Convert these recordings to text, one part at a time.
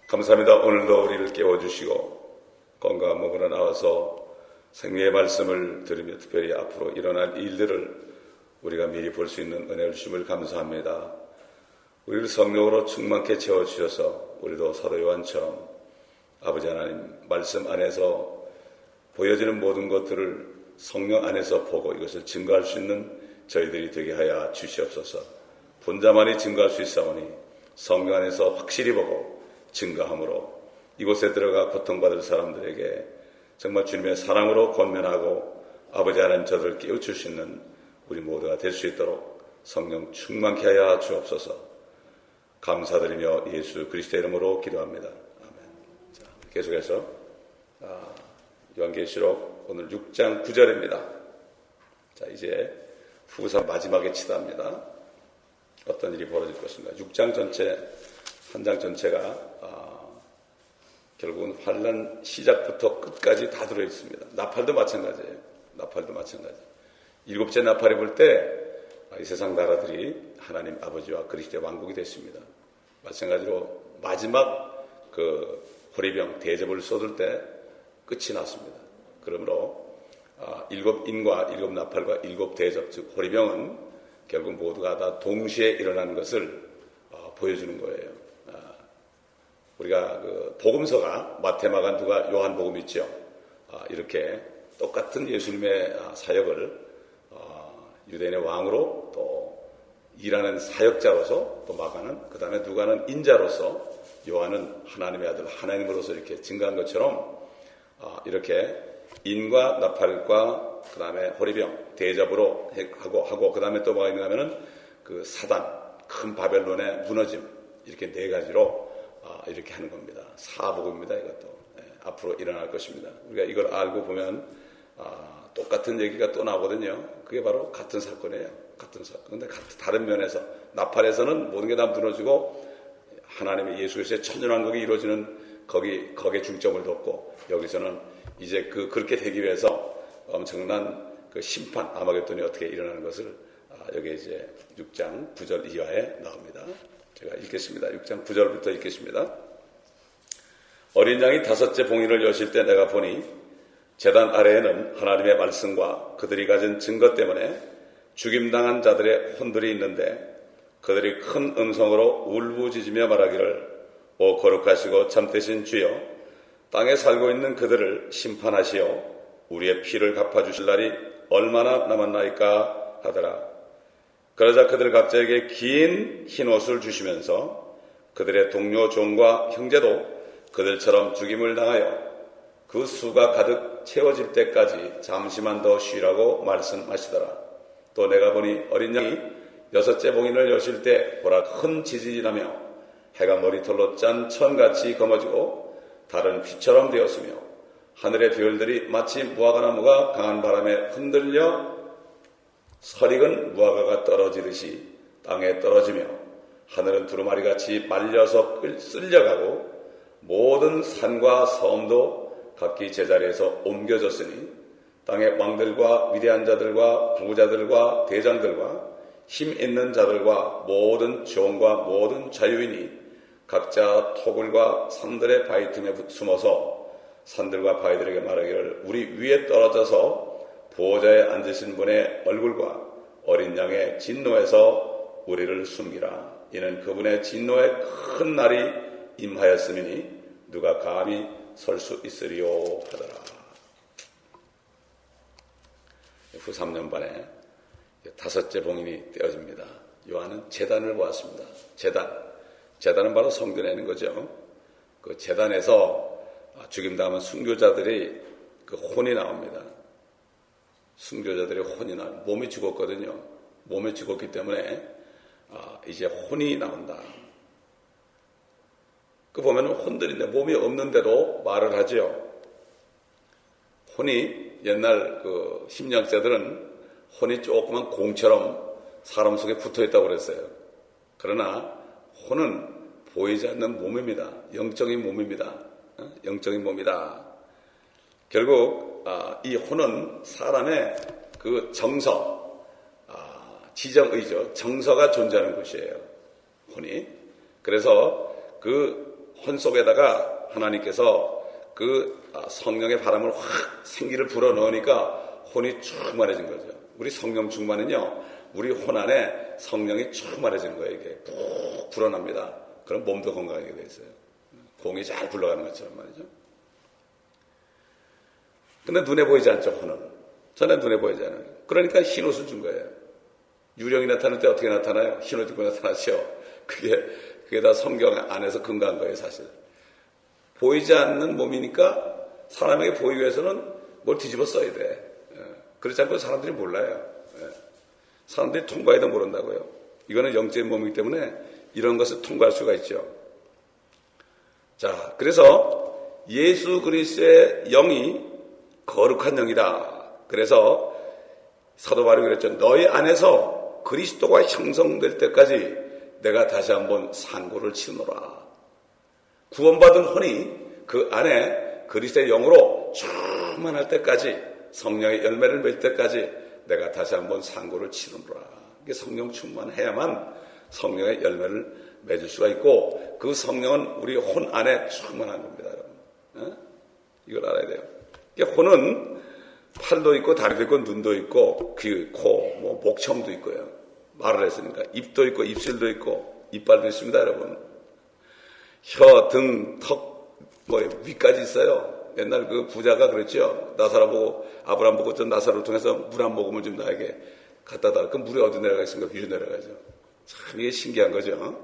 감사합니다. 오늘도 우리를 깨워주시고 건강한 몸으로 나와서 생명의 말씀을 들으며 특별히 앞으로 일어날 일들을 우리가 미리 볼 수 있는 은혜를 주심을 감사합니다. 우리를 성령으로 충만케 채워주셔서 우리도 사도 요한처럼 아버지 하나님 말씀 안에서 보여지는 모든 것들을 성령 안에서 보고 이것을 증거할 수 있는 저희들이 되게 하여 주시옵소서. 본자만이 증거할 수 있사오니 성령 안에서 확실히 보고 증거함으로 이곳에 들어가 고통받을 사람들에게 정말 주님의 사랑으로 권면하고 아버지 하나님 저들을 깨우칠 수 있는 우리 모두가 될 수 있도록 성령 충만케 하여 주옵소서. 감사드리며 예수 그리스도의 이름으로 기도합니다. 아멘. 자, 계속해서 요한계시록 오늘 6장 9절입니다. 자, 이제 후사 마지막에 치닫습니다. 어떤 일이 벌어질 것인가. 6장 전체, 한 장 전체가 결국은 환난 시작부터 끝까지 다 들어있습니다. 나팔도 마찬가지예요. 나팔도 마찬가지. 일곱째 나팔이 불 때 이 세상 나라들이 하나님 아버지와 그리스도의 왕국이 됐습니다. 마찬가지로 마지막 그 호리병 대접을 쏟을 때 끝이 났습니다. 그러므로 일곱 인과 일곱 나팔과 일곱 대접, 즉 호리병은 결국 모두가 다 동시에 일어나는 것을 보여주는 거예요. 우리가 그 복음서가 마태, 마가, 누가, 요한 복음 있죠. 이렇게 똑같은 예수님의 사역을 유대인의 왕으로 또 일하는 사역자로서 또 마가는 그 다음에 누가는 인자로서 요한은 하나님의 아들 하나님으로서 이렇게 증거한 것처럼 이렇게 인과 나팔과 그 다음에 호리병 대접으로 하고 그 다음에 또 뭐가 있는가 하면은 그 사단 큰 바벨론의 무너짐 이렇게 네 가지로 이렇게 하는 겁니다. 사복음입니다. 이것도 앞으로 일어날 것입니다. 우리가 이걸 알고 보면 똑같은 얘기가 또 나오거든요. 그게 바로 같은 사건이에요. 같은 사건. 근데 다른 면에서 나팔에서는 모든 게 다 무너지고 하나님의 예수 그리스도의 천년왕국이 이루어지는 거기에 중점을 뒀고 여기서는 이제 그렇게 되기 위해서 엄청난 그 심판 아마겟돈이 어떻게 일어나는 것을 여기 이제 6장 9절 이하에 나옵니다. 제가 읽겠습니다. 6장 9절부터 읽겠습니다. 어린 양이 다섯째 봉인을 여실 때 내가 보니 제단 아래에는 하나님의 말씀과 그들이 가진 증거 때문에 죽임당한 자들의 혼들이 있는데 그들이 큰 음성으로 울부짖으며 말하기를 오 거룩하시고 참되신 주여 땅에 살고 있는 그들을 심판하시어 우리의 피를 갚아주실 날이 얼마나 남았나이까 하더라. 그러자 그들 각자에게 긴 흰옷을 주시면서 그들의 동료 종과 형제도 그들처럼 죽임을 당하여 그 수가 가득 채워질 때까지 잠시만 더 쉬라고 말씀하시더라. 또 내가 보니 어린 양이 여섯째 봉인을 여실 때 보라 큰 지진이 나며 해가 머리털로 짠 천같이 검어지고 달은 피처럼 되었으며 하늘의 별들이 마치 무화과나무가 강한 바람에 흔들려 설익은 무화과가 떨어지듯이 땅에 떨어지며 하늘은 두루마리같이 말려서 쓸려가고 모든 산과 섬도 각기 제자리에서 옮겨졌으니 땅의 왕들과 위대한 자들과 부자들과 대장들과 힘 있는 자들과 모든 종과 모든 자유인이 각자 토굴과 산들의 바위 틈에 숨어서 산들과 바위들에게 말하기를 우리 위에 떨어져서 보호자에 앉으신 분의 얼굴과 어린 양의 진노에서 우리를 숨기라. 이는 그분의 진노의 큰 날이 임하였음이니 누가 감히 설 수 있으리요 하더라. 후 3년 반에 다섯째 봉인이 떼어집니다. 요한은 제단을 보았습니다. 제단은 바로 성전에 있는 거죠. 그 제단에서 죽임당하면 순교자들이 그 혼이 나옵니다. 순교자들의 혼이 몸이 죽었거든요. 몸이 죽었기 때문에 이제 혼이 나온다. 그 보면은 혼들인데 몸이 없는데도 말을 하죠. 혼이 옛날 그 심리학자들은 혼이 조그만 공처럼 사람 속에 붙어 있다고 그랬어요. 그러나 혼은 보이지 않는 몸입니다. 영적인 몸입니다. 영적인 몸이다. 결국 이 혼은 사람의 그 정서, 지정의죠. 정서가 존재하는 곳이에요. 혼이. 그래서 그 혼 속에다가 하나님께서 그 성령의 바람을 확 생기를 불어넣으니까 혼이 충만해진 거죠. 우리 성령 충만은요, 우리 혼 안에 성령이 충만해지는 거예요. 이게 푹 불어납니다. 그럼 몸도 건강하게 돼 있어요. 공이 잘 굴러가는 것처럼 말이죠. 근데 눈에 보이지 않죠, 혼은. 전에 눈에 보이지 않아요. 그러니까 흰 옷을 준 거예요. 유령이 나타날 때 어떻게 나타나요? 흰 옷 입고 나타나죠. 그게 다 성경 안에서 근거한 거예요, 사실. 보이지 않는 몸이니까 사람에게 보이기 위해서는 뭘 뒤집어 써야 돼. 그렇지 않고 사람들이 몰라요. 사람들이 통과해도 모른다고요. 이거는 영적인 몸이기 때문에 이런 것을 통과할 수가 있죠. 자, 그래서 예수 그리스도의 영이 거룩한 영이다. 그래서 사도 바울이 그랬죠. 너희 안에서 그리스도가 형성될 때까지 내가 다시 한번 상고를 치노라. 구원받은 혼이 그 안에 그리스도의 영으로 충만할 때까지, 성령의 열매를 맺을 때까지 내가 다시 한번 상고를 치노라. 이게 성령 충만해야만 성령의 열매를 맺을 수가 있고, 그 성령은 우리 혼 안에 충만한 겁니다, 여러분. 이걸 알아야 돼요. 혼은 팔도 있고 다리도 있고 눈도 있고 귀, 코, 목청도 있고요. 말을 했으니까 입도 있고 입술도 있고 이빨도 있습니다, 여러분. 혀, 등, 턱, 위까지 있어요. 옛날 그 부자가 그랬죠. 나사로 보고, 아브라함 보고 전 나사로를 통해서 물 한 모금을 좀 나에게 갖다 달라. 그럼 물이 어디 내려가 있습니까? 위로 내려가죠. 참 이게 신기한 거죠.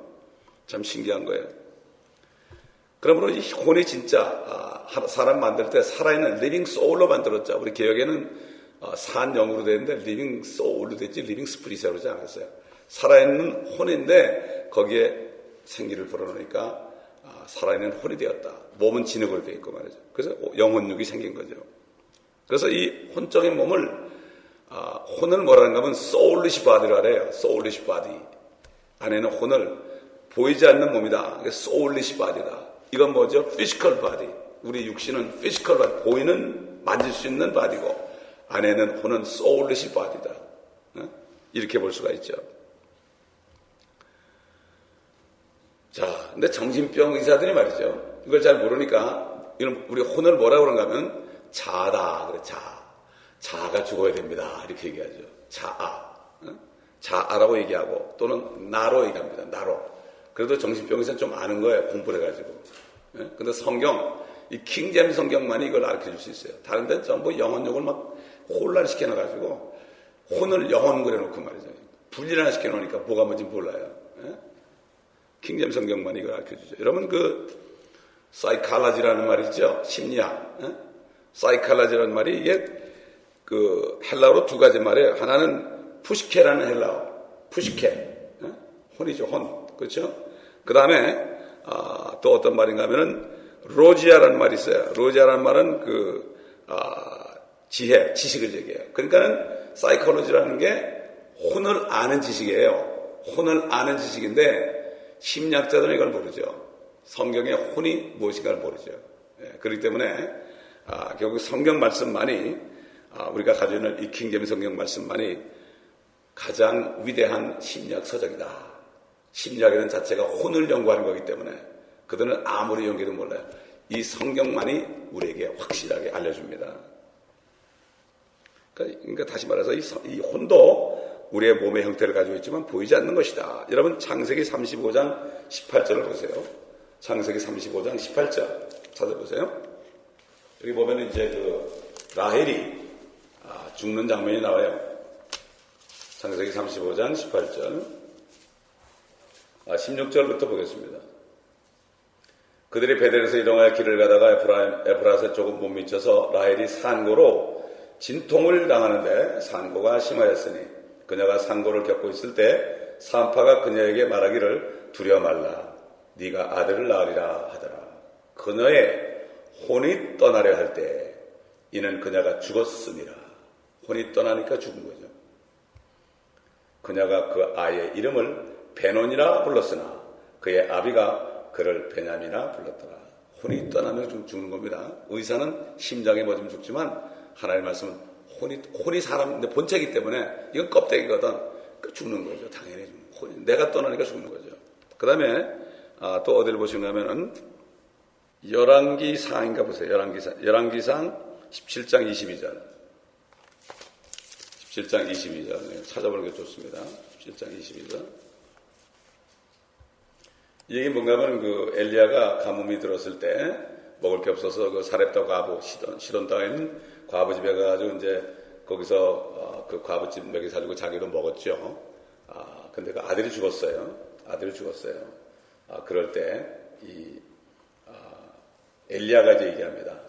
참 신기한 거예요. 그러므로 이 혼이 진짜 사람 만들 때 살아있는 리빙 소울로 만들었죠. 우리 개혁에는 산 영으로 되는데 리빙 소울로 됐지 리빙 스피릿이라고 그러지 않았어요. 살아있는 혼인데 거기에 생기를 불어넣으니까 살아있는 혼이 되었다. 몸은 진흙으로 되어 있고 말이죠. 그래서 영혼육이 생긴 거죠. 그래서 이 혼적인 몸을 혼을 뭐라는가 하면 소울리시 바디라고 그래요. 소울리시 바디. 안에는 혼을 보이지 않는 몸이다. 소울리시 바디다. 이건 뭐죠? 피지컬 바디. 우리 육신은 피지컬 바디. 보이는, 만질 수 있는 바디고, 안에는 혼은 소울리시 바디다. 이렇게 볼 수가 있죠. 자, 근데 정신병 의사들이 말이죠. 이걸 잘 모르니까, 우리 혼을 뭐라고 그런가 하면, 자다. 그래, 자아가 죽어야 됩니다. 이렇게 얘기하죠. 자아라고 얘기하고, 또는 나로 얘기합니다. 나로. 그래도 정신병 의사는 좀 아는 거예요. 공부를 해가지고. 근데 성경, 이 킹잼 성경만이 이걸 가르쳐 줄 수 있어요. 다른 데는 전부 영혼욕을 막 혼란시켜 놔가지고, 혼을 영혼 그려놓고 말이죠. 분리를 시켜 놓으니까 뭐가 뭔지 몰라요. 킹잼 성경만이 이걸 가르쳐 주죠. 여러분, 사이칼라지라는 말이 있죠. 심리학. 사이칼라지라는 말이 이게 헬라어로 두 가지 말이에요. 하나는 푸시케라는 헬라어. 푸시케. 혼이죠, 혼. 그렇죠? 그 다음에, 또 어떤 말인가 하면은, 로지아라는 말이 있어요. 로지아라는 말은 지혜, 지식을 얘기해요. 그러니까는, 사이콜로지라는 게 혼을 아는 지식이에요. 혼을 아는 지식인데, 심리학자들은 이걸 모르죠. 성경의 혼이 무엇인가를 모르죠. 그렇기 때문에, 결국 성경 말씀만이, 우리가 가지고 있는 이 킹잼 성경 말씀만이 가장 위대한 심리학 서적이다. 심리학이라는 자체가 혼을 연구하는 거기 때문에 그들은 아무리 연구해도 몰라요. 이 성경만이 우리에게 확실하게 알려줍니다. 그러니까 다시 말해서 이 혼도 우리의 몸의 형태를 가지고 있지만 보이지 않는 것이다. 여러분 창세기 35장 18절을 보세요. 창세기 35장 18절 찾아보세요. 여기 보면 이제 라헬이 죽는 장면이 나와요. 창세기 35장 18절 16절부터 보겠습니다. 그들이 베델에서 이동하여 길을 가다가 에프라세 조금 못 미쳐서 라헬이 산고로 진통을 당하는데 산고가 심하였으니 그녀가 산고를 겪고 있을 때 산파가 그녀에게 말하기를 두려워 말라. 네가 아들을 낳으리라 하더라. 그녀의 혼이 떠나려 할 때 이는 그녀가 죽었음이라. 혼이 떠나니까 죽은 거죠. 그녀가 그 아이의 이름을 베논이라 불렀으나 그의 아비가 그를 베냐미나 불렀더라. 혼이 떠나면 죽는 겁니다. 의사는 심장에 맞으면 죽지만 하나님의 말씀은 혼이 사람의 본체이기 때문에 이건 껍데기거든. 죽는 거죠. 당연히 죽는 거죠. 내가 떠나니까 죽는 거죠. 그 다음에 또 어디를 보시면 열왕기상인가 보세요. 열왕기상 17장 22절. 17장 22절. 찾아보는 게 좋습니다. 17장 22절. 이게 뭔가 하면 엘리야가 가뭄이 들었을 때 먹을 게 없어서 사렙다 과부, 시돈 땅에 있는 과부 집에 가가지고 이제 거기서 그 과부 집 먹이 살리고 자기도 먹었죠. 근데 그 아들이 죽었어요. 그럴 때 엘리야가 이제 얘기합니다.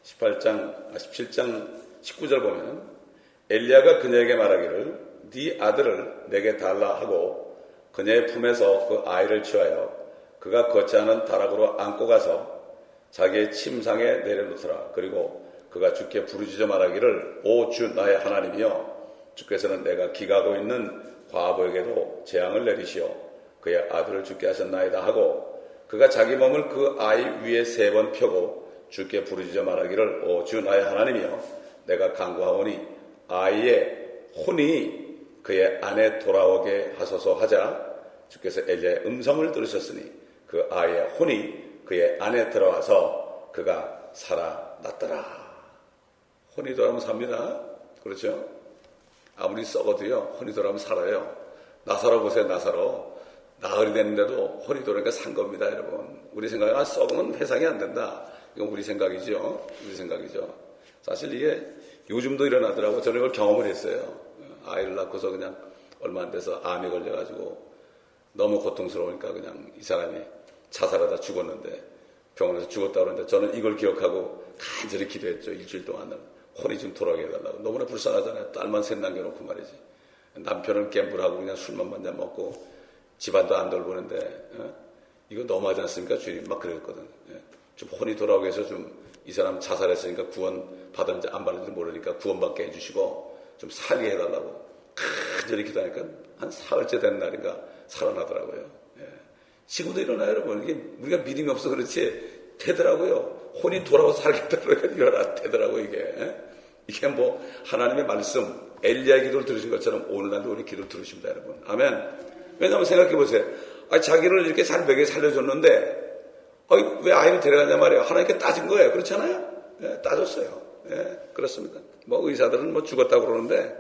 17장 19절 보면은 엘리야가 그녀에게 말하기를 네 아들을 내게 달라 하고 그녀의 품에서 그 아이를 취하여 그가 걷지 않은 다락으로 안고 가서 자기의 침상에 내려놓더라. 그리고 그가 주께 부르짖어 말하기를 오 주 나의 하나님이여 주께서는 내가 기가하고 있는 과부에게도 재앙을 내리시어 그의 아들을 죽게 하셨나이다 하고 그가 자기 몸을 그 아이 위에 3번 펴고 주께 부르짖어 말하기를 오 주 나의 하나님이여 내가 간구하오니 아이의 혼이 그의 안에 돌아오게 하소서 하자 주께서 엘리야의 음성을 들으셨으니 그 아이의 혼이 그의 안에 들어와서 그가 살아났더라. 혼이 돌아오면 삽니다. 그렇죠? 아무리 썩어도요 혼이 돌아오면 살아요. 나사로 보세요. 나사로 나흘이 됐는데도 혼이 돌아오니까 산 겁니다. 여러분 우리 생각에 썩으면 회상이 안 된다. 이건 우리 생각이죠. 사실 이게 요즘도 일어나더라고. 저는 이걸 경험을 했어요. 아이를 낳고서 그냥 얼마 안 돼서 암에 걸려가지고 너무 고통스러우니까 그냥 이 사람이 자살하다 죽었는데 병원에서 죽었다 그러는데 저는 이걸 기억하고 간절히 기도했죠. 일주일 동안은 혼이 좀 돌아오게 해달라고. 너무나 불쌍하잖아요. 딸만 셋 남겨놓고 말이지. 남편은 갬블하고 그냥 술만 만져 먹고 집안도 안 돌보는데 이거 너무하지 않습니까? 주님 막 그랬거든. 좀 혼이 돌아오게 해서 좀 이 사람 자살했으니까 구원 받았는지 안 받았는지 모르니까 구원받게 해주시고 좀 살게 해달라고 간절히 기도하니까 한 사흘째 된 날인가 살아나더라고요. 지금도 일어나요, 여러분. 이게 우리가 믿음이 없어 그렇지 되더라고요. 혼이 돌아와서 살겠다고 일어나 되더라고 이게. 이게 뭐 하나님의 말씀, 엘리야의 기도를 들으신 것처럼 오늘날도 우리 기도를 들으십니다, 여러분. 아멘. 왜냐하면 생각해 보세요. 자기를 이렇게 먹여 살려줬는데 왜 아이를 데려가냐 말이에요. 하나님께 따진 거예요. 그렇잖아요. 따졌어요. 그렇습니다. 뭐 의사들은 뭐 죽었다고 그러는데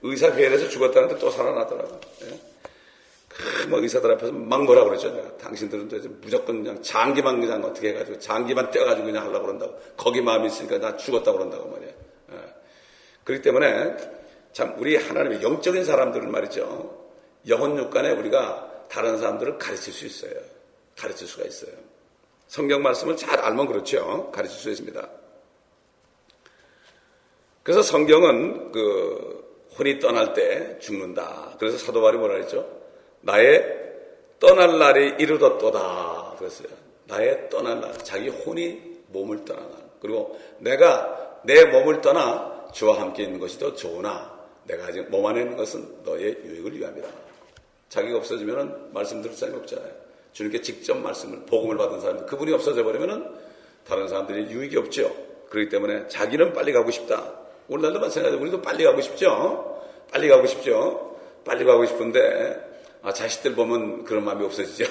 의사 회의에서 죽었다는데 또 살아나더라고요. 뭐 의사들 앞에서 막 뭐라 그러죠. 내가 당신들은 무조건 그냥 장기만 그냥 어떻게 해가지고 장기만 떼어가지고 그냥 하려고 그런다고. 거기 마음이 있으니까 나 죽었다고 그런다고 말이에요. 그렇기 때문에 참 우리 하나님의 영적인 사람들은 말이죠. 영혼 육간에 우리가 다른 사람들을 가르칠 수 있어요. 가르칠 수가 있어요. 성경 말씀을 잘 알면 그렇죠. 가르칠 수 있습니다. 그래서 성경은 혼이 떠날 때 죽는다. 그래서 사도 바울이 뭐라 했죠? 나의 떠날 날이 이르렀도다. 그랬어요. 나의 떠날 날. 자기 혼이 몸을 떠나는 날. 그리고 내가 내 몸을 떠나 주와 함께 있는 것이 더 좋으나 내가 아직 몸 안에 있는 것은 너의 유익을 위함이다. 자기가 없어지면 말씀 들을 사람이 없잖아요. 주님께 직접 말씀을 복음을 받은 사람들 그분이 없어져 버리면 다른 사람들이 유익이 없죠. 그렇기 때문에 자기는 빨리 가고 싶다. 오늘날도 마찬가지로 우리도 빨리 가고 싶죠. 빨리 가고 싶은데 자식들 보면 그런 마음이 없어지죠.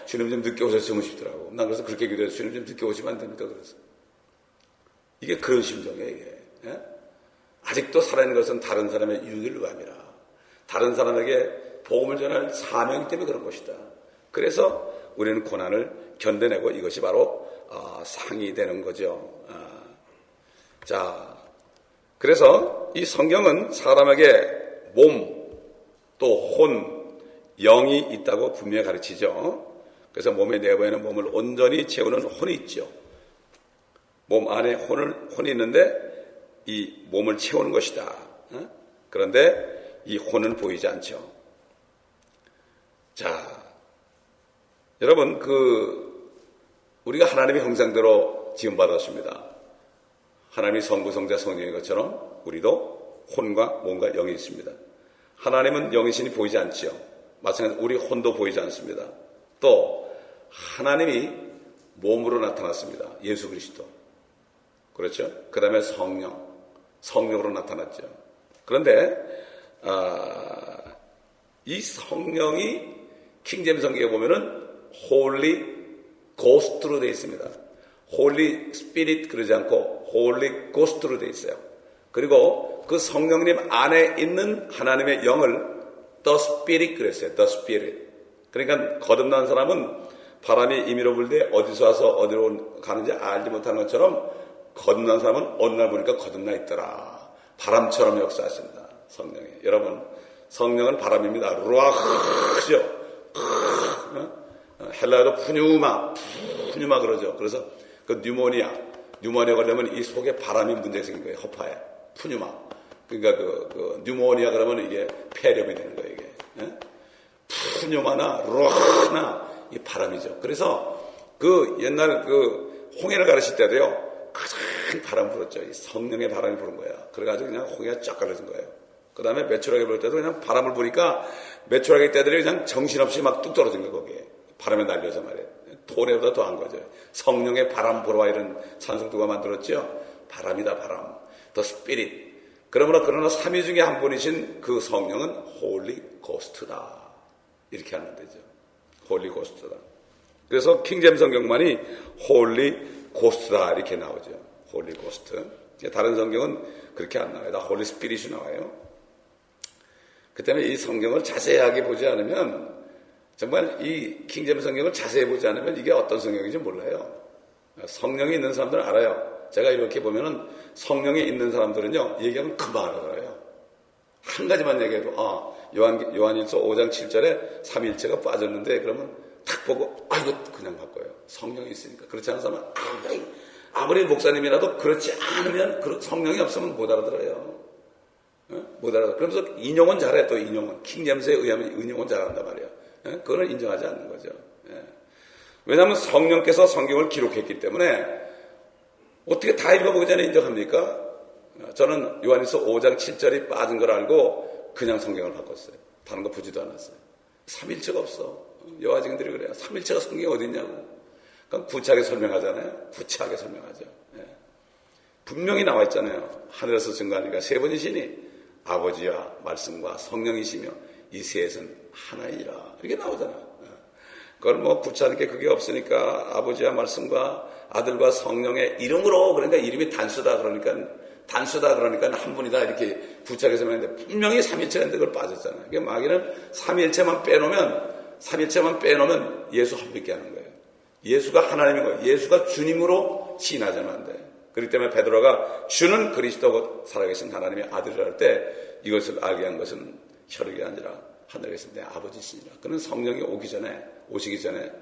주님 좀 늦게 오셨으면 싶더라고. 난 그래서 그렇게 기도해서 주님 좀 늦게 오시면 안 됩니까? 그래서 이게 그런 심정이에요. 이게. 아직도 살아있는 것은 다른 사람의 유익을 위함이라. 다른 사람에게 복음을 전할 사명이기 때문에 그런 것이다. 그래서 우리는 고난을 견뎌내고 이것이 바로 상이 되는 거죠. 자, 그래서 이 성경은 사람에게 몸, 또 혼, 영이 있다고 분명히 가르치죠. 그래서 몸의 내부에는 몸을 온전히 채우는 혼이 있죠. 몸 안에 혼이 있는데 이 몸을 채우는 것이다. 그런데 이 혼은 보이지 않죠. 자, 여러분, 우리가 하나님의 형상대로 지음받았습니다. 하나님이 성부, 성자, 성령인 것처럼 우리도 혼과 몸과 영이 있습니다. 하나님은 영이신이 보이지 않지요. 마찬가지로 우리 혼도 보이지 않습니다. 또 하나님이 몸으로 나타났습니다. 예수 그리스도. 그렇죠? 그 다음에 성령으로 나타났죠. 그런데 이 성령이 킹제임스 성경에 보면은 Holy Ghost로 되어 있습니다. 홀리 스피릿 그러지 않고 홀리 고스트로 되어 있어요. 그리고 그 성령님 안에 있는 하나님의 영을 The Spirit 그랬어요. The Spirit. 그러니까 거듭난 사람은 바람이 임의로 불 때 어디서 와서 어디로 가는지 알지 못하는 것처럼 거듭난 사람은 어느 날 보니까 거듭나 있더라. 바람처럼 역사하신다. 성령이. 여러분, 성령은 바람입니다. 루아흐죠. 헬라어로 푸뉴마 그러죠. 그래서 그 뉴모니아 걸리면 이 속에 바람이 문제가 생긴 거예요. 허파에. 푸뉴마. 그러니까 그 뉴모니아 그러면 이게 폐렴이 되는 거예요, 이게. 푸뉴마나 루아흐나 이 바람이죠. 그래서 그 옛날 그 홍해를 가르칠 때도요, 가장 바람 불었죠. 이 성령의 바람이 부른 거야. 그래가지고 그냥 홍해가 쫙 갈라진 거예요. 그 다음에 메추라기 불 때도 그냥 바람을 부니까 메추라기 떼들이 그냥 정신없이 막 뚝 떨어진 거예요, 거기에. 바람에 날려서 말이에요. 돈에보다 더한 거죠. 성령의 바람 불어와 이런 찬송 누가 만들었죠? 바람이다, 바람. The Spirit. 그러나 삼위 중에 한 분이신 그 성령은 홀리 고스트다. 이렇게 하면 되죠. 홀리 고스트다. 그래서 킹제임 성경만이 홀리 고스트다 이렇게 나오죠. 홀리 고스트. 다른 성경은 그렇게 안 나와요. 다 홀리 스피릿이 나와요. 그 때문에 이 성경을 자세하게 보지 않으면, 정말 이 킹제임 성경을 자세히 보지 않으면 이게 어떤 성경인지 몰라요. 성령이 있는 사람들은 알아요. 제가 이렇게 보면은 성령이 있는 사람들은요, 얘기하면 금방 알아들어요. 한 가지만 얘기해도, 요한일서 5장 7절에 삼위일체가 빠졌는데, 그러면 탁 보고, 이거 그냥 바꿔요. 성령이 있으니까. 그렇지 않은 사람은, 아무리 목사님이라도 그렇지 않으면, 성령이 없으면 못 알아들어요. 못 알아들어요. 그러면서 인용은 잘해, 또 인용은. 킹제임스에 의하면 인용은 잘한단 말이에요. 그거는 인정하지 않는 거죠. 왜냐하면 성령께서 성경을 기록했기 때문에 어떻게 다 읽어보기 전에 인정합니까? 저는 요한일서 5장 7절이 빠진 걸 알고 그냥 성경을 바꿨어요. 다른 거 보지도 않았어요. 삼일체가 없어. 여호와 증인들이 그래요. 삼일체가 성경에 어디 있냐고. 그럼 구차하게 설명하잖아요. 구차하게 설명하죠. 분명히 나와 있잖아요. 하늘에서 증거하니까 세 분이시니 아버지와 말씀과 성령이시며 이 셋은 하나이라. 이렇게 나오잖아요. 그걸 뭐 구차하게 그게 없으니까 아버지와 말씀과 아들과 성령의 이름으로, 그러니까 이름이 단수다 그러니까 한 분이다 이렇게 구차하게 설명했는데 분명히 삼일체가 있는데 그걸 빠졌잖아요. 그러니까 마귀는 삼일체만 빼놓으면 예수 한 분밖에 하는 거예요. 예수가 하나님인 거예요. 예수가 주님으로 시인하자면 안 돼. 그렇기 때문에 베드로가 주는 그리스도고 살아계신 하나님의 아들이라 할 때 이것을 알게 한 것은 혈육이 아니라 하늘에 계신 내 아버지시니라. 그는 성령이 오시기 전에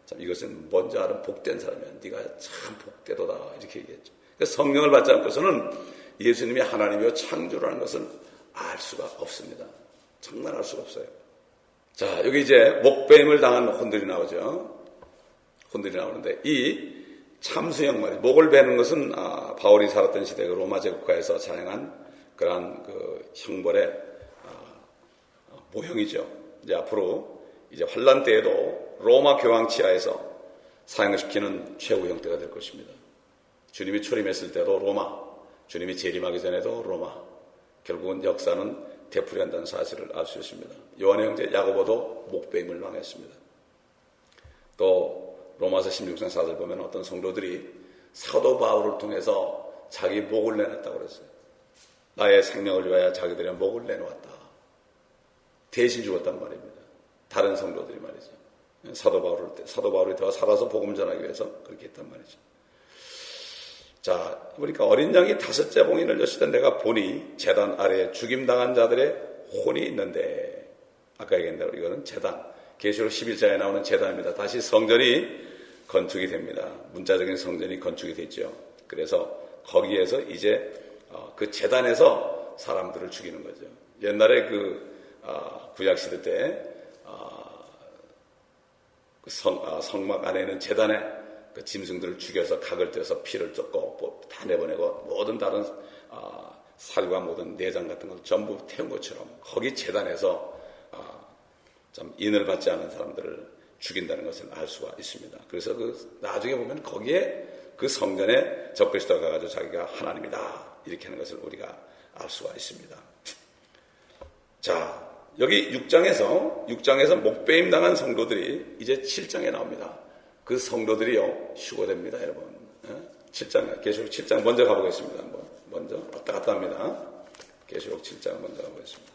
참 이것은 먼저 알은 복된 사람이야. 네가 참 복되도다 이렇게 얘기했죠. 그러니까 성령을 받지 않고서는 예수님이 하나님이요 창조라는 것을 알 수가 없습니다. 정말 알 수가 없어요. 자, 여기 이제 목배임을 당한 혼들이 나오죠. 혼들이 나오는데 이 참수형 말이에요. 목을 베는 것은 바울이 살았던 시대 그 로마 제국가에서 자행한 그러한 그 형벌의 모형이죠. 이제 앞으로 이제 환란 때에도 로마 교황 치하에서 사형을 시키는 최후 형태가 될 것입니다. 주님이 출임했을 때도 로마, 주님이 재림하기 전에도 로마. 결국은 역사는 되풀이한다는 사실을 알 수 있습니다. 요한의 형제 야고보도 목배임을 당했습니다. 또 로마서 16장 4절 보면 어떤 성도들이 사도 바울을 통해서 자기 목을 내놨다고 그랬어요. 나의 생명을 위하여 자기들의 목을 내놓았다. 대신 죽었단 말입니다. 다른 성도들이 말이죠. 사도 바울이 더 살아서 복음 전하기 위해서 그렇게 했단 말이죠. 자, 그러니까 어린 양이 5째 봉인을 여시던 내가 보니 제단 아래에 죽임당한 자들의 혼이 있는데, 아까 얘기한 대로 이거는 제단, 계시록 11장에 나오는 제단입니다. 다시 성전이 건축이 됩니다. 문자적인 성전이 건축이 됐죠. 그래서 거기에서 이제 그 제단에서 사람들을 죽이는 거죠. 옛날에 구약시대 때 성막 안에 있는 제단에 그 짐승들을 죽여서 각을 떼서 피를 쫓고 다 내보내고 모든 다른 살과 모든 내장 같은 걸 전부 태운 것처럼 거기 제단에서 참 인을 받지 않은 사람들을 죽인다는 것을 알 수가 있습니다. 그래서 나중에 보면 거기에 그 성전에 적그리스도가 가가지고 자기가 하나님이다 이렇게 하는 것을 우리가 알 수가 있습니다. 자, 여기 6장에서 목배임 당한 성도들이 이제 7장에 나옵니다. 그 성도들이요 휴거됩니다, 여러분. 7장, 계시록 7장 먼저 가보겠습니다. 한번 먼저 왔다 갔다 합니다. 계시록 7장 먼저 가보겠습니다.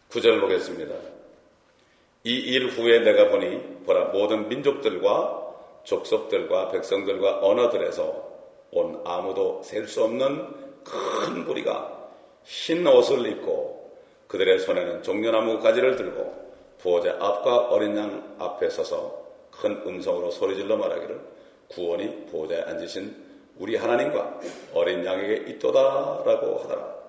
9절 보겠습니다. 이 일 후에 내가 보니 보라 모든 민족들과 족속들과 백성들과 언어들에서 온 아무도 셀 수 없는 큰 무리가 흰 옷을 입고 그들의 손에는 종려나무 가지를 들고 부호자 앞과 어린 양 앞에 서서 큰 음성으로 소리질러 말하기를 구원이 부호자에 앉으신 우리 하나님과 어린 양에게 있도다라고 하더라.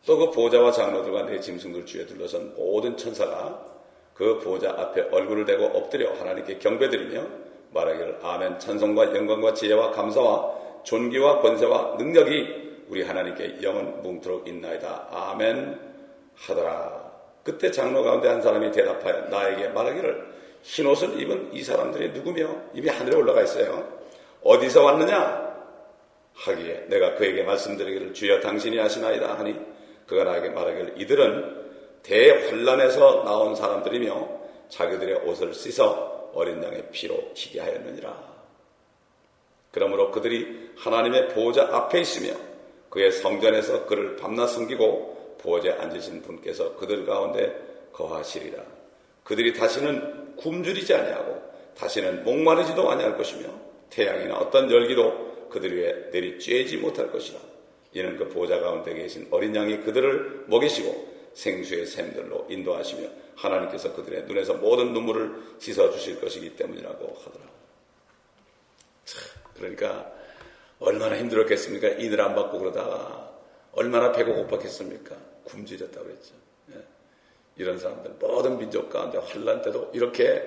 또 그 보호자와 장로들과 네 짐승들 주에 둘러선 모든 천사가 그 보호자 앞에 얼굴을 대고 엎드려 하나님께 경배드리며 말하기를 아멘. 찬송과 영광과 지혜와 감사와 존귀와 권세와 능력이 우리 하나님께 영원 뭉토록 있나이다. 아멘 하더라. 그때 장로 가운데 한 사람이 대답하여 나에게 말하기를 흰옷을 입은 이 사람들이 누구며 입이 하늘에 올라가 있어요. 어디서 왔느냐 하기에 내가 그에게 말씀드리기를 주여 당신이 아시나이다 하니 그가 나에게 말하기를 이들은 대환란에서 나온 사람들이며 자기들의 옷을 씻어 어린 양의 피로 희게 하였느니라. 그러므로 그들이 하나님의 보호자 앞에 있으며 그의 성전에서 그를 밤낮 섬기고 보호자에 앉으신 분께서 그들 가운데 거하시리라. 그들이 다시는 굶주리지 아니하고 다시는 목마르지도 아니할 것이며 태양이나 어떤 열기도 그들 위에 내리쬐지 못할 것이라. 이는 그 보호자 가운데 계신 어린 양이 그들을 먹이시고 생수의 샘들로 인도하시며 하나님께서 그들의 눈에서 모든 눈물을 씻어주실 것이기 때문이라고 하더라. 그러니까 얼마나 힘들었겠습니까? 이들 안 받고 그러다가 얼마나 배고 고팠겠습니까? 굶주렸다고 그랬죠. 이런 사람들 모든 민족 가운데 환난 때도 이렇게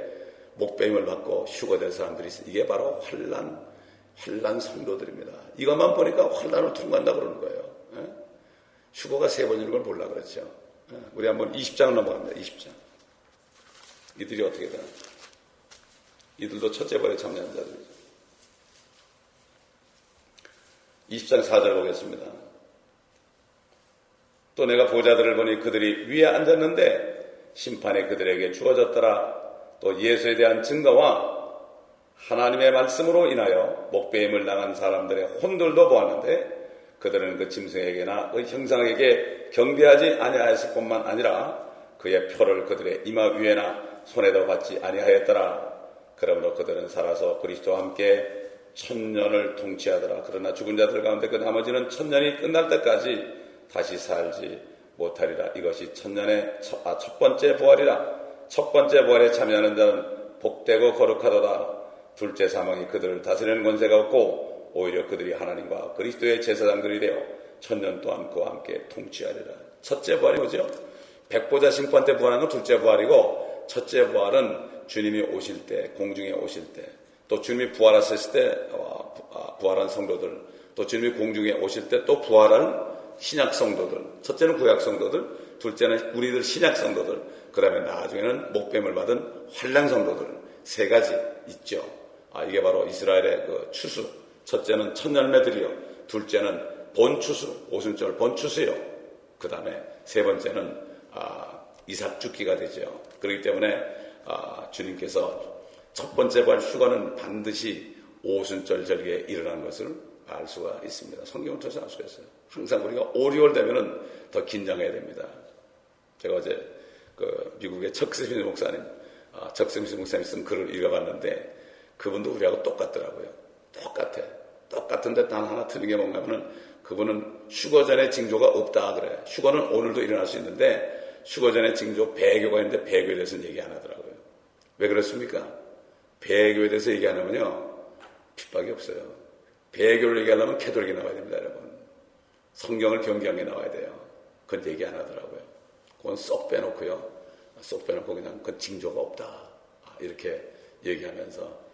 목배임을 받고 휴거된 사람들이 있어요. 이게 바로 환난 성도들입니다. 이것만 보니까 환난을 통과한다 그러는 거예요. 휴거가 3번이라는 걸 몰라 그렇죠. 우리 한번 20장 넘어갑니다. 20장. 이들이 어떻게 되나? 이들도 첫째 벌에 참여한 자들이죠. 20장 4절 보겠습니다. 또 내가 보호자들을 보니 그들이 위에 앉았는데 심판이 그들에게 주어졌더라. 또 예수에 대한 증거와 하나님의 말씀으로 인하여 목배임을 당한 사람들의 혼들도 보았는데 그들은 그 짐승에게나 그 형상에게 경배하지 아니하였을 뿐만 아니라 그의 표를 그들의 이마 위에나 손에도 받지 아니하였더라. 그러므로 그들은 살아서 그리스도와 함께 1000년을 통치하더라. 그러나 죽은 자들 가운데 그 나머지는 1000년이 끝날 때까지 다시 살지 못하리라. 이것이 1000년의 첫 번째 부활이라. 첫 번째 부활에 참여하는 자는 복되고 거룩하도다. 둘째 사망이 그들을 다스리는 권세가 없고 오히려 그들이 하나님과 그리스도의 제사장들이 되어 1000년 동안 그와 함께 통치하리라. 첫째 부활이 뭐죠? 백보자 심판 때 부활하는 건 둘째 부활이고 첫째 부활은 주님이 오실 때, 공중에 오실 때, 또 주님이 부활하셨을 때 부활한 성도들, 또 주님이 공중에 오실 때 또 부활한 신약 성도들, 첫째는 구약 성도들, 둘째는 우리들 신약 성도들, 그 다음에 나중에는 목뱀을 받은 환랑 성도들, 3가지 있죠. 이게 바로 이스라엘의 그 추수. 첫째는 첫 열매들이요. 둘째는 본추수, 오순절 본추수요. 그 다음에 3번째는 이삭 죽기가 되죠. 그렇기 때문에 주님께서 첫 번째 부활 휴거는 반드시 오순절 절기에 일어난 것을 알 수가 있습니다. 성경을 통해서 알 수가 있어요. 항상 우리가 5, 6월 되면은 더 긴장해야 됩니다. 제가 어제 그 미국의 척 스미스 목사님, 척 스미스 목사님 쓴 글을 읽어봤는데 그분도 우리하고 똑같더라고요. 똑같은데 단 하나 틀린 게 뭔가 하면은 그분은 휴거 전에 징조가 없다 그래. 휴거는 오늘도 일어날 수 있는데 휴거 전에 징조 배교가 있는데 배교에 대해서는 얘기 안 하더라고요. 왜 그렇습니까? 배교에 대해서 얘기 안 하면요 핍박이 없어요. 배교를 얘기하려면 캐톨릭이 나와야 됩니다, 여러분. 성경을 경계한 게 나와야 돼요. 그건 얘기 안 하더라고요. 그건 쏙 빼놓고요. 쏙 빼놓고 그냥 그건 징조가 없다. 이렇게 얘기하면서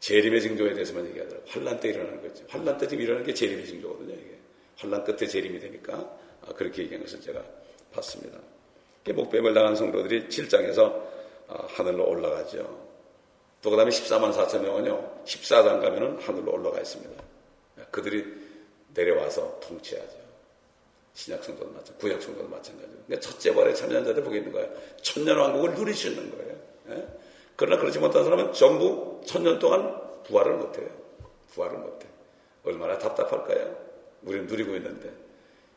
재림의 징조에 대해서만 얘기하더라고요. 환란 때 일어나는 거죠. 환란 때 지금 일어나는 게 재림의 징조거든요. 이게. 환란 끝에 재림이 되니까 그렇게 얘기한 것을 제가 봤습니다. 목뱀을 당한 성도들이 7장에서 하늘로 올라가죠. 또 그 다음에 14만 4천 명은요 14장 가면은 하늘로 올라가 있습니다. 그들이 내려와서 통치하죠. 신약 성도도 마찬가지, 구약 성도도 마찬가지죠. 그러니까 첫째 부활에 참여한 자들 보게 있는 거예요. 1000년 왕국을 누릴 수 있는 거예요. 예? 그러나 그렇지 못한 사람은 전부 1000년 동안 부활을 못해요. 부활을 못해. 얼마나 답답할까요? 우리는 누리고 있는데.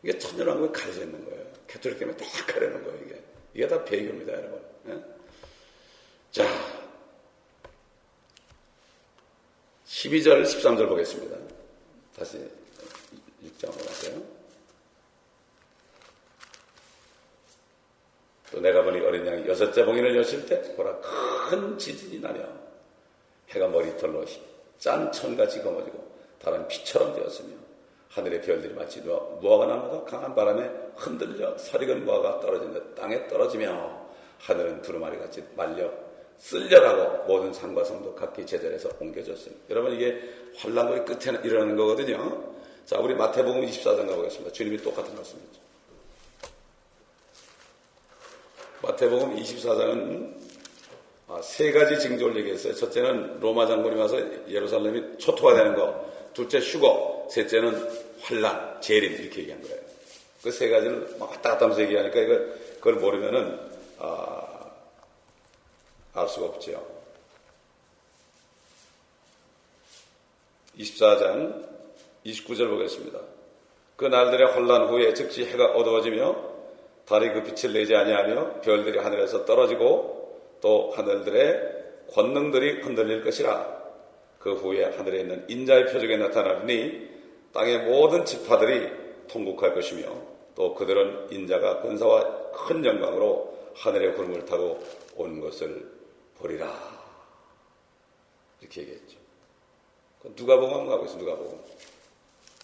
이게 천년왕국에 가려져 있는 거예요. 캐톨릭 때문에 딱 가려는 거예요, 이게. 이게 다 배교입니다, 여러분. 예? 자, 12절, 13절 보겠습니다. 다시 6장으로 가세요. 또 내가 보니 어린 양이 6째 봉인을 여실 때 보라 큰 지진이 나며 해가 머리털로 짠 천같이 검어지고 달은 피처럼 되었으며 하늘의 별들이 마치 무화과 나무가 강한 바람에 흔들려 설익은 무화과가 떨어진다 땅에 떨어지며 하늘은 두루마리같이 말려 쓸려가고 모든 산과 성도 각기 제자리에서 옮겨졌으니 여러분 이게 환난의 끝에 일어나는 거거든요. 자, 우리 마태복음 24장 가보겠습니다. 주님이 똑같은 말씀이죠. 마태복음 24장은 세 가지 징조를 얘기했어요. 첫째는 로마 장군이 와서 예루살렘이 초토화되는 거, 둘째 휴거, 셋째는 환난, 재림 이렇게 얘기한 거예요. 그 세 가지를 막 왔다 갔다 하면서 얘기하니까 그걸 모르면은 알 수가 없죠. 24장 29절 보겠습니다. 그 날들의 혼란 후에 즉시 해가 어두워지며 달이 그 빛을 내지 아니하며 별들이 하늘에서 떨어지고 또 하늘들의 권능들이 흔들릴 것이라. 그 후에 하늘에 있는 인자의 표적에 나타나리니 땅의 모든 지파들이 통곡할 것이며 또 그들은 인자가 권사와 큰 영광으로 하늘의 구름을 타고 온 것을 보리라. 이렇게 얘기했죠. 누가복음 한번 가보겠습니다.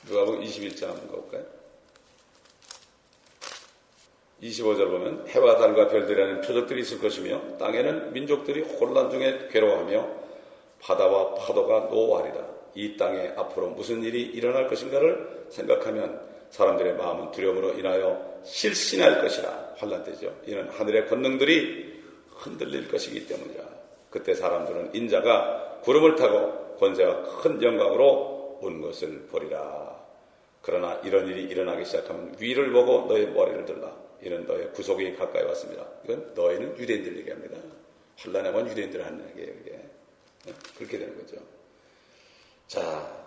누가복음 21장 한번 가볼까요? 25절 보면 해와 달과 별들이라는 표적들이 있을 것이며 땅에는 민족들이 혼란 중에 괴로워하며 바다와 파도가 노하리라. 이 땅에 앞으로 무슨 일이 일어날 것인가를 생각하면 사람들의 마음은 두려움으로 인하여 실신할 것이라. 환난 때죠. 이는 하늘의 권능들이 흔들릴 것이기 때문이라. 그때 사람들은 인자가 구름을 타고 권세와 큰 영광으로 온 것을 보리라. 그러나 이런 일이 일어나기 시작하면 위를 보고 너의 머리를 들라. 이는 너의 구속이 가까이 왔습니다. 이건 너희는 유대인들 얘기합니다. 환난에 온 유대인들 하는 얘기예요. 이게. 그렇게 되는 거죠. 자,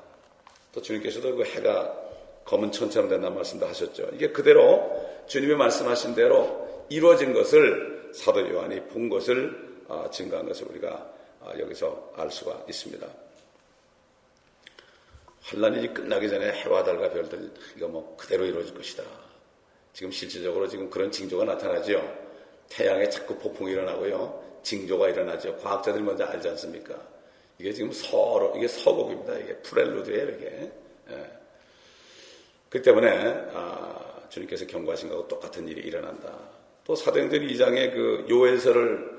또 주님께서도 그 해가 검은 천처럼 된다는 말씀도 하셨죠. 이게 그대로 주님이 말씀하신 대로 이루어진 것을 사도 요한이 본 것을 증거한 것을 우리가 여기서 알 수가 있습니다. 환난이 끝나기 전에 해와 달과 별들 이거 뭐 그대로 이루어질 것이다. 지금 실질적으로 지금 그런 징조가 나타나죠. 태양에 자꾸 폭풍이 일어나고요. 징조가 일어나죠. 과학자들이 먼저 알지 않습니까? 이게 지금 이게 서곡입니다. 이게 프렐루드예요, 이게. 예. 그 때문에, 주님께서 경고하신 거하고 똑같은 일이 일어난다. 또 사도행전 2장에 그 요엘서를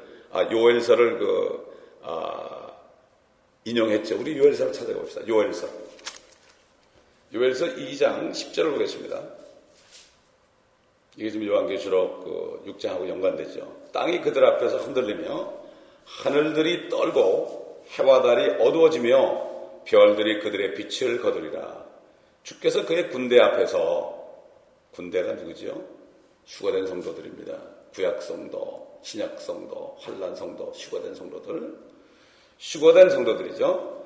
인용했죠. 우리 요엘서를 찾아봅시다. 요엘서 2장 10절을 보겠습니다. 이게 지금 요한계시록 6장하고 연관되죠. 땅이 그들 앞에서 흔들리며 하늘들이 떨고 해와 달이 어두워지며 별들이 그들의 빛을 거두리라. 주께서 그의 군대 앞에서, 군대가 누구죠? 휴거된 성도들입니다. 구약 성도, 신약 성도, 환난 성도, 휴거된 성도들, 휴거된 성도들이죠.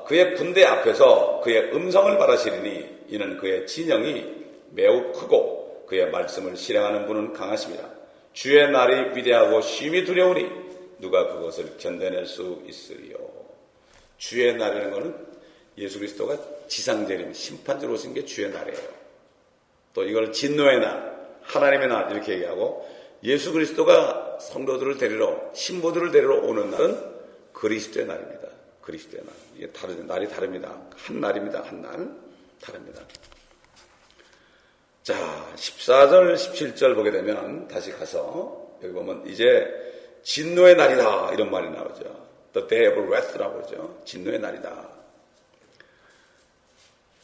그의 군대 앞에서 그의 음성을 바라시리니 이는 그의 진영이 매우 크고 그의 말씀을 실행하는 분은 강하십니다. 주의 날이 위대하고 심히 두려우니 누가 그것을 견뎌낼 수 있으리요. 주의 날이라는 것은 예수 그리스도가 지상재림, 심판주로 오신 게 주의 날이에요. 또 이걸 진노의 날, 하나님의 날 이렇게 얘기하고 예수 그리스도가 성도들을 데리러, 신부들을 데리러 오는 날은 그리스도의 날입니다. 그리스도의 날. 이게 날이 다릅니다. 한 날입니다. 한 날. 다릅니다. 자, 14절, 17절 보게 되면 다시 가서 여기 보면 이제 진노의 날이다 이런 말이 나오죠. The day of wrath라고 그러죠. 진노의 날이다.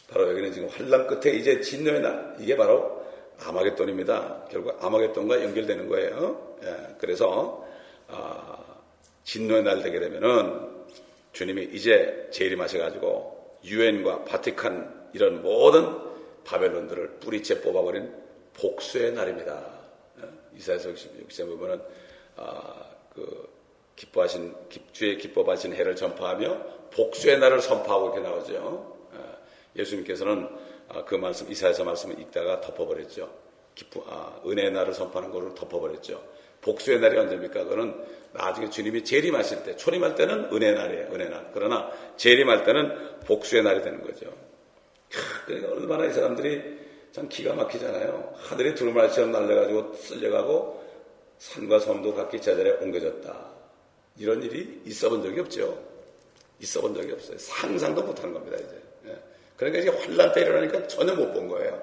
바로 여기는 지금 환난 끝에 이제 진노의 날. 이게 바로 아마겟돈입니다. 결국 아마겟돈과 연결되는 거예요. 예, 그래서 진노의 날 되게 되면은 주님이 이제 재림하셔가지고 유엔과 바티칸 이런 모든 바벨론들을 뿌리째 뽑아버린 복수의 날입니다. 이사야서 66장에 보면은 주의 기뻐하신 해를 전파하며 복수의 날을 선포하고 이렇게 나오죠. 예수님께서는 그 말씀, 이사야서 말씀을 읽다가 덮어버렸죠. 은혜의 날을 선포하는 것을 덮어버렸죠. 복수의 날이 언제입니까? 그거는 나중에 주님이 재림하실 때, 초림할 때는 은혜의 날이에요. 은혜의 날. 그러나 재림할 때는 복수의 날이 되는 거죠. 그러니까 얼마나 이 사람들이 참 기가 막히잖아요. 하늘이 두루마리처럼 날려가지고 쓸려가고 산과 섬도 각기 제자리에 옮겨졌다. 이런 일이 있어본 적이 없죠. 있어본 적이 없어요. 상상도 못하는 겁니다, 이제. 그러니까 이제 환란 때 일어나니까 전혀 못 본 거예요.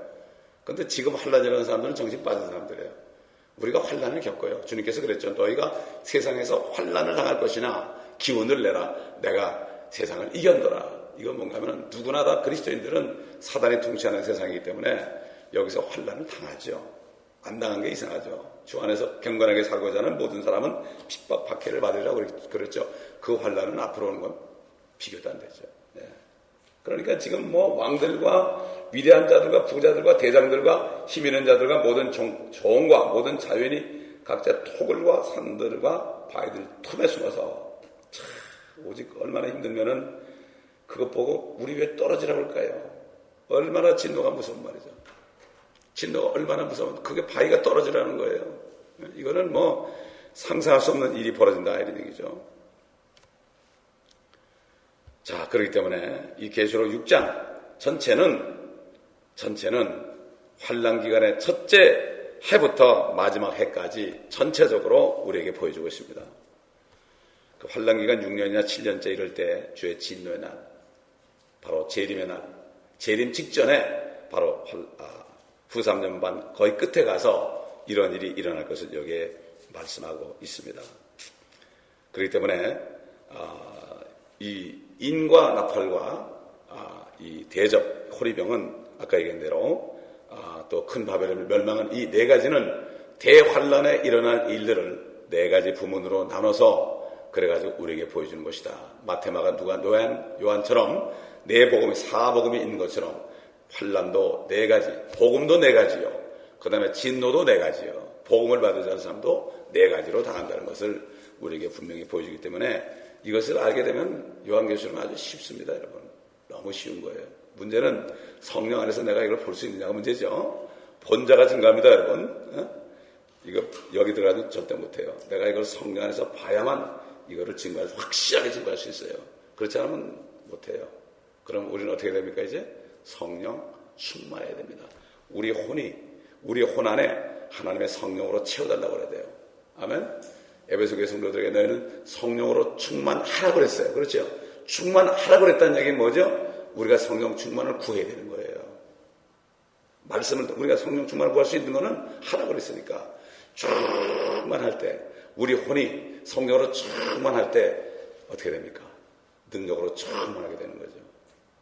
그런데 지금 환란 일어나는 사람들은 정신 빠진 사람들이에요. 우리가 환란을 겪어요. 주님께서 그랬죠. 너희가 세상에서 환란을 당할 것이나 기운을 내라. 내가 세상을 이겼노라. 이건 뭔가 하면 누구나 다 그리스도인들은 사단이 통치하는 세상이기 때문에 여기서 환란을 당하죠. 안 당한 게 이상하죠. 주 안에서 경건하게 살고자 하는 모든 사람은 핍박, 박해를 받으리라고 그랬죠. 그 환란은 앞으로 오는 건 비교도 안 되죠. 그러니까 지금 뭐 왕들과 위대한 자들과 부자들과 대장들과 힘 있는 자들과 모든 종과 모든 자연이 각자 토굴과 산들과 바위들 틈에 숨어서 참 오직 얼마나 힘들면은 그것 보고 우리 왜 떨어지라고 할까요? 얼마나 진노가 무서운 말이죠. 진노가 얼마나 무서운, 그게 바위가 떨어지라는 거예요. 이거는 뭐 상상할 수 없는 일이 벌어진다 이런 얘기죠. 자, 그렇기 때문에 이 계시록 6장 전체는 환란 기간의 첫째 해부터 마지막 해까지 전체적으로 우리에게 보여주고 있습니다. 그 환란 기간 6년이나 7년째 이럴 때 주의 진노의 날, 바로 재림의 날, 재림 직전에 바로 후 3년 반 거의 끝에 가서 이런 일이 일어날 것을 여기에 말씀하고 있습니다. 그렇기 때문에 이 인과 나팔과 이 대접, 호리병은 아까 얘기한 대로 또 큰 바벨론을 멸망한 이 네 가지는 대환란에 일어날 일들을 네 가지 부문으로 나눠서 그래가지고 우리에게 보여주는 것이다. 마태, 마가, 누가, 요한처럼 네 복음이 사복음이 있는 것처럼 환란도 네 가지, 복음도 네 가지요. 그 다음에 진노도 네 가지요. 복음을 받지 않은 사람도 네 가지로 당한다는 것을 우리에게 분명히 보여주기 때문에 이것을 알게 되면 요한계시록은 아주 쉽습니다, 여러분. 너무 쉬운 거예요. 문제는 성령 안에서 내가 이걸 볼 수 있느냐가 문제죠. 본자가 증가합니다, 여러분. 이거 여기 들어가도 절대 못해요. 내가 이걸 성령 안에서 봐야만 이거를 확실하게 증거할 수 있어요. 그렇지 않으면 못해요. 그럼 우리는 어떻게 됩니까, 이제? 성령 충만해야 됩니다. 우리 혼 안에 하나님의 성령으로 채워달라고 그래야 돼요. 아멘? 에베소교회 성도들에게 너희는 성령으로 충만하라고 그랬어요. 그렇죠? 충만하라고 그랬다는 얘기는 뭐죠? 우리가 성령 충만을 구해야 되는 거예요. 말씀을, 우리가 성령 충만을 구할 수 있는 거는 하라고 그랬으니까. 충만할 때, 우리 혼이 성령으로 충만할 때 어떻게 됩니까? 능력으로 충만하게 되는 거죠.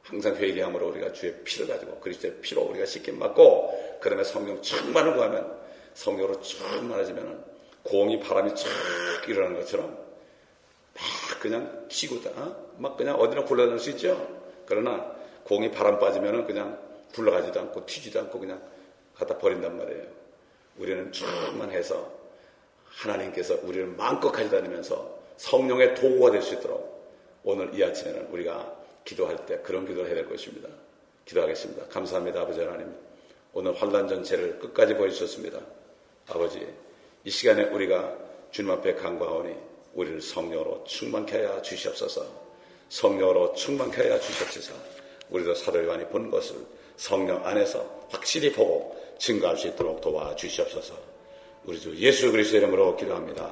항상 회개함으로 우리가 주의 피를 가지고 그리스도의 피로 우리가 씻김 받고 그다음에 성령 충만을 구하면 성령으로 충만해지면 공이 바람이 쫙 일어나는 것처럼 막 그냥 튀고 막 그냥 어디나 굴러다닐 수 있죠. 그러나 공이 바람 빠지면은 그냥 굴러가지도 않고 튀지도 않고 그냥 갖다 버린단 말이에요. 우리는 충만해서 하나님께서 우리를 마음껏 가져다니면서 성령의 도구가 될 수 있도록 오늘 이 아침에는 우리가 기도할 때 그런 기도를 해야 될 것입니다. 기도하겠습니다. 감사합니다, 아버지 하나님. 오늘 환란 전체를 끝까지 보여주셨습니다. 아버지, 이 시간에 우리가 주님 앞에 간구하오니 우리를 성령으로 충만케 하여 주시옵소서. 성령으로 충만케 하여 주시옵소서. 우리도 사도 요한이 본 것을 성령 안에서 확실히 보고 증거할 수 있도록 도와주시옵소서. 우리 주 예수 그리스도의 이름으로 기도합니다.